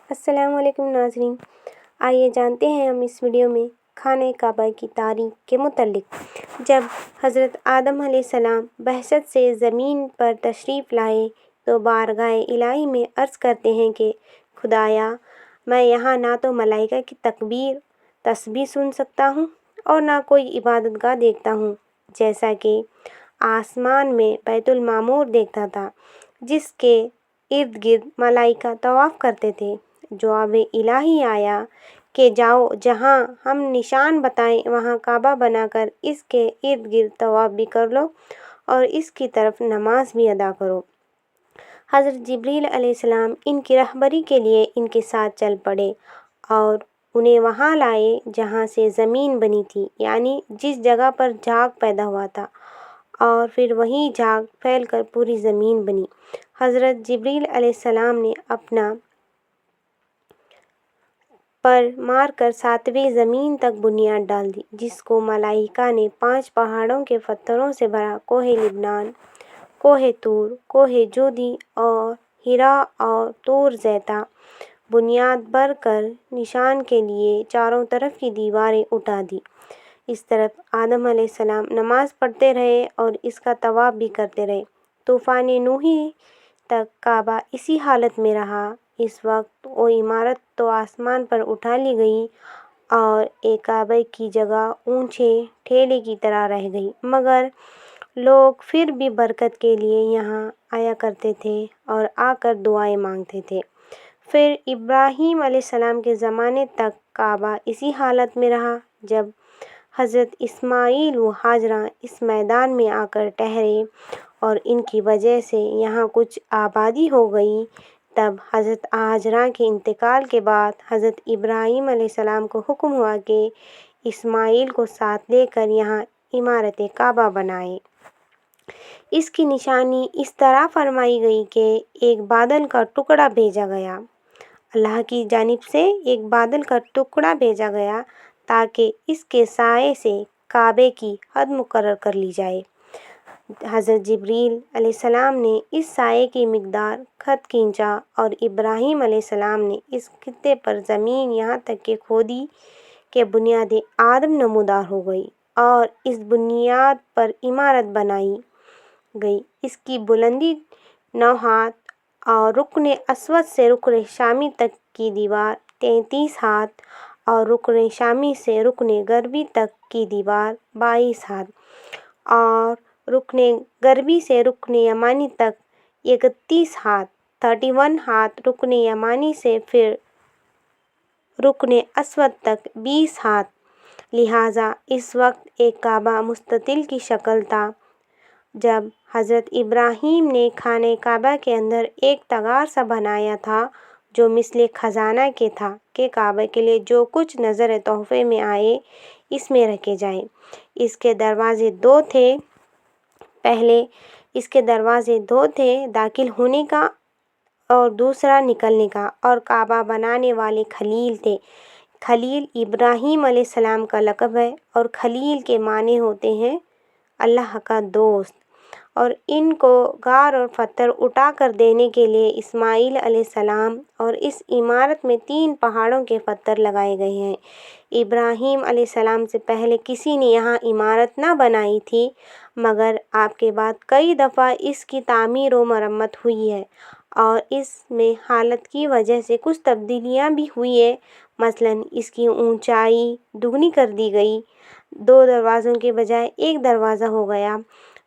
السلام علیکم ناظرین، آئیے جانتے ہیں ہم اس ویڈیو میں خانہ کعبہ کی تاریخ کے متعلق۔ جب حضرت آدم علیہ السلام بہشت سے زمین پر تشریف لائے تو بارگاہ الہی میں عرض کرتے ہیں کہ خدایا، میں یہاں نہ تو ملائکہ کی تسبیح سن سکتا ہوں اور نہ کوئی عبادت گاہ دیکھتا ہوں، جیسا کہ آسمان میں بیت المعمور دیکھتا تھا جس کے ارد گرد ملائکہ طواف کرتے تھے۔ جواب الہی آیا کہ جاؤ، جہاں ہم نشان بتائیں وہاں کعبہ بنا کر اس کے ارد گرد طواف بھی کر لو اور اس کی طرف نماز بھی ادا کرو۔ حضرت جبریل علیہ السلام ان کی رہبری کے لیے ان کے ساتھ چل پڑے اور انہیں وہاں لائے جہاں سے زمین بنی تھی، یعنی جس جگہ پر جھاگ پیدا ہوا تھا، اور پھر وہیں جھاگ پھیل کر پوری زمین بنی۔ حضرت جبریل علیہ السلام نے اپنا پر مار کر 7ویں زمین تک بنیاد ڈال دی، جس کو ملائکہ نے 5 پہاڑوں کے پتھروں سے بھرا: کوہ لبنان، کوہ طور، کوہ جودی اور حرا اور طور زیتون بنیاد بھر کر نشان کے لیے چاروں طرف کی دیواریں اٹھا دیں۔ اس طرف آدم علیہ السلام نماز پڑھتے رہے اور اس کا طواف بھی کرتے رہے۔ طوفان نوح تک کعبہ اسی حالت میں رہا۔ اس وقت وہ عمارت تو آسمان پر اٹھا لی گئی اور ایک کعبہ کی جگہ اونچے ٹھیلے کی طرح رہ گئی، مگر لوگ پھر بھی برکت کے لیے یہاں آیا کرتے تھے اور آ کر دعائیں مانگتے تھے۔ پھر ابراہیم علیہ السلام کے زمانے تک کعبہ اسی حالت میں رہا۔ جب حضرت اسماعیل و ہاجرہ اس میدان میں آ کر ٹھہرے اور ان کی وجہ سے یہاں کچھ آبادی ہو گئی، تب حضرت ہاجرہ کے انتقال کے بعد حضرت ابراہیم علیہ السلام کو حکم ہوا کہ اسماعیل کو ساتھ لے کر یہاں عمارت کعبہ بنائیں۔ اس کی نشانی اس طرح فرمائی گئی کہ ایک بادل کا ٹکڑا بھیجا گیا، اللہ کی جانب سے ایک بادل کا ٹکڑا بھیجا گیا تاکہ اس کے سائے سے کعبے کی حد مقرر کر لی جائے۔ حضرت جبریل علیہ السلام نے اس سائے کی مقدار خط کھینچا اور ابراہیم علیہ السلام نے اس خطے پر زمین یہاں تک کہ کھودی کہ بنیاد آدم نمودار ہو گئی اور اس بنیاد پر عمارت بنائی گئی۔ اس کی بلندی 9 ہاتھ اور رکن اسود سے رکن شامی تک کی دیوار 33 ہاتھ اور رکن شامی سے رکن غربی تک کی دیوار 22 ہاتھ اور رکن غربی سے رکن یمانی تک 31 ہاتھ 31 ہاتھ، رکن یمانی سے پھر رکن اسود تک 20 ہاتھ۔ لہٰذا اس وقت ایک کعبہ مستطیل کی شکل تھا۔ جب حضرت ابراہیم نے خانہ کعبہ کے اندر ایک تغار سا بنایا تھا جو مثل خزانہ کے تھا کہ کعبہ کے لیے جو کچھ نذر تحفے میں آئے اس میں رکھے جائیں۔ اس کے دروازے 2 تھے، پہلے اس کے دروازے 2 تھے، داخل ہونے کا اور دوسرا نکلنے کا، اور کعبہ بنانے والے خلیل تھے۔ خلیل ابراہیم علیہ السلام کا لقب ہے اور خلیل کے معنی ہوتے ہیں اللہ کا دوست، اور ان کو غار اور پتھر اٹھا کر دینے کے لیے اسماعیل علیہ السلام اور اس عمارت میں 3 پہاڑوں کے پتھر لگائے گئے ہیں۔ ابراہیم علیہ السلام سے پہلے کسی نے یہاں عمارت نہ بنائی تھی، مگر آپ کے بعد کئی دفعہ اس کی تعمیر و مرمت ہوئی ہے اور اس میں حالت کی وجہ سے کچھ تبدیلیاں بھی ہوئی ہیں۔ مثلاً اس کی اونچائی دگنی کر دی گئی، 2 دروازوں کے بجائے 1 دروازہ ہو گیا،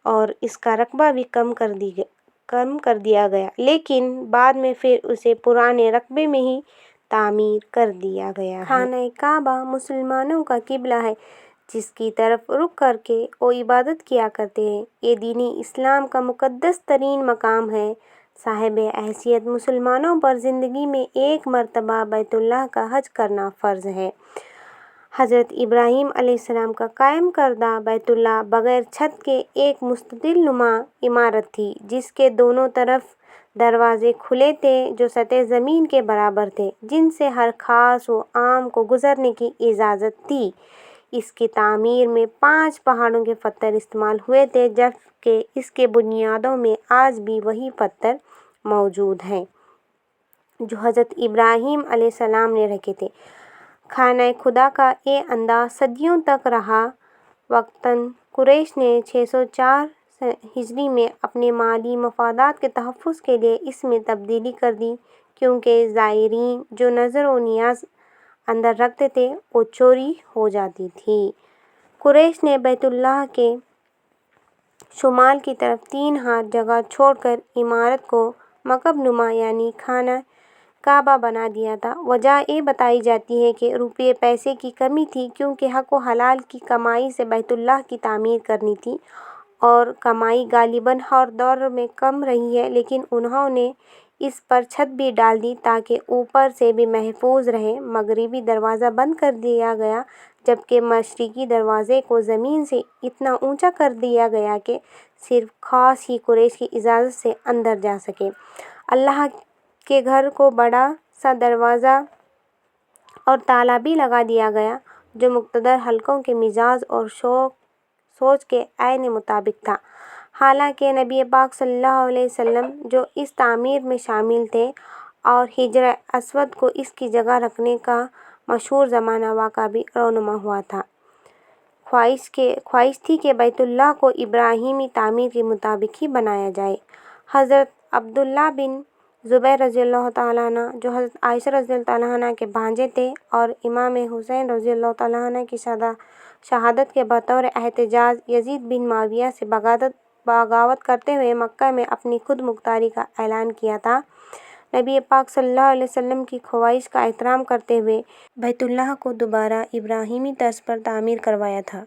اور اس کا رقبہ بھی کم کر دیا گیا، لیکن بعد میں پھر اسے پرانے رقبے میں ہی تعمیر کر دیا گیا ہے۔ خانہ کعبہ مسلمانوں کا قبلہ ہے جس کی طرف رخ کر کے وہ عبادت کیا کرتے ہیں۔ یہ دین اسلام کا مقدس ترین مقام ہے۔ صاحب حیثیت مسلمانوں پر زندگی میں ایک مرتبہ بیت اللہ کا حج کرنا فرض ہے۔ حضرت ابراہیم علیہ السلام کا قائم کردہ بیت اللہ بغیر چھت کے ایک مستطیل نما عمارت تھی جس کے دونوں طرف دروازے کھلے تھے جو سطح زمین کے برابر تھے، جن سے ہر خاص و عام کو گزرنے کی اجازت تھی۔ اس کی تعمیر میں 5 پہاڑوں کے پتھر استعمال ہوئے تھے، جبکہ اس کے بنیادوں میں آج بھی وہی پتھر موجود ہیں۔ جو حضرت ابراہیم علیہ السلام نے رکھے تھے۔ خانہ خدا کا یہ انداز صدیوں تک رہا۔ وقتاً قریش نے 604 ہجری میں اپنے مالی مفادات کے تحفظ کے لیے اس میں تبدیلی کر دی، کیونکہ زائرین جو نظر و نیاز اندر رکھتے تھے وہ چوری ہو جاتی تھی۔ قریش نے بیت اللہ کے شمال کی طرف 3 ہاتھ جگہ چھوڑ کر عمارت کو مکعب نما یعنی خانہ کعبہ بنا دیا تھا۔ وجہ یہ بتائی جاتی ہے کہ روپے پیسے کی کمی تھی، کیونکہ حق و حلال کی کمائی سے بیت اللہ کی تعمیر کرنی تھی اور کمائی غالباً ہر دور میں کم رہی ہے، لیکن انہوں نے اس پر چھت بھی ڈال دی تاکہ اوپر سے بھی محفوظ رہے۔ مغربی دروازہ بند کر دیا گیا، جبکہ مشرقی دروازے کو زمین سے اتنا اونچا کر دیا گیا کہ صرف خاص ہی قریش کی اجازت سے اندر جا سکے۔ اللہ کے گھر کو بڑا سا دروازہ اور تالا بھی لگا دیا گیا، جو مقتدر حلقوں کے مزاج اور سوچ کے عین مطابق تھا۔ حالانکہ نبی پاک صلی اللہ علیہ وسلم جو اس تعمیر میں شامل تھے اور حجر اسود کو اس کی جگہ رکھنے کا مشہور زمانہ واقعہ بھی رونما ہوا تھا، خواہش تھی کہ بیت اللہ کو ابراہیمی تعمیر کے مطابق ہی بنایا جائے۔ حضرت عبداللہ بن زبیر رضی اللہ تعالیٰ عنہ جو حضرت عائشہ رضی اللہ تعالیٰ عنہ کے بھانجے تھے اور امام حسین رضی اللہ تعالیٰ عنہ کی شہادت کے بطور احتجاج یزید بن معاویہ سے بغاوت کرتے ہوئے مکہ میں اپنی خود مختاری کا اعلان کیا تھا، نبی پاک صلی اللہ علیہ وسلم کی خواہش کا احترام کرتے ہوئے بیت اللہ کو دوبارہ ابراہیمی طرز پر تعمیر کروایا تھا۔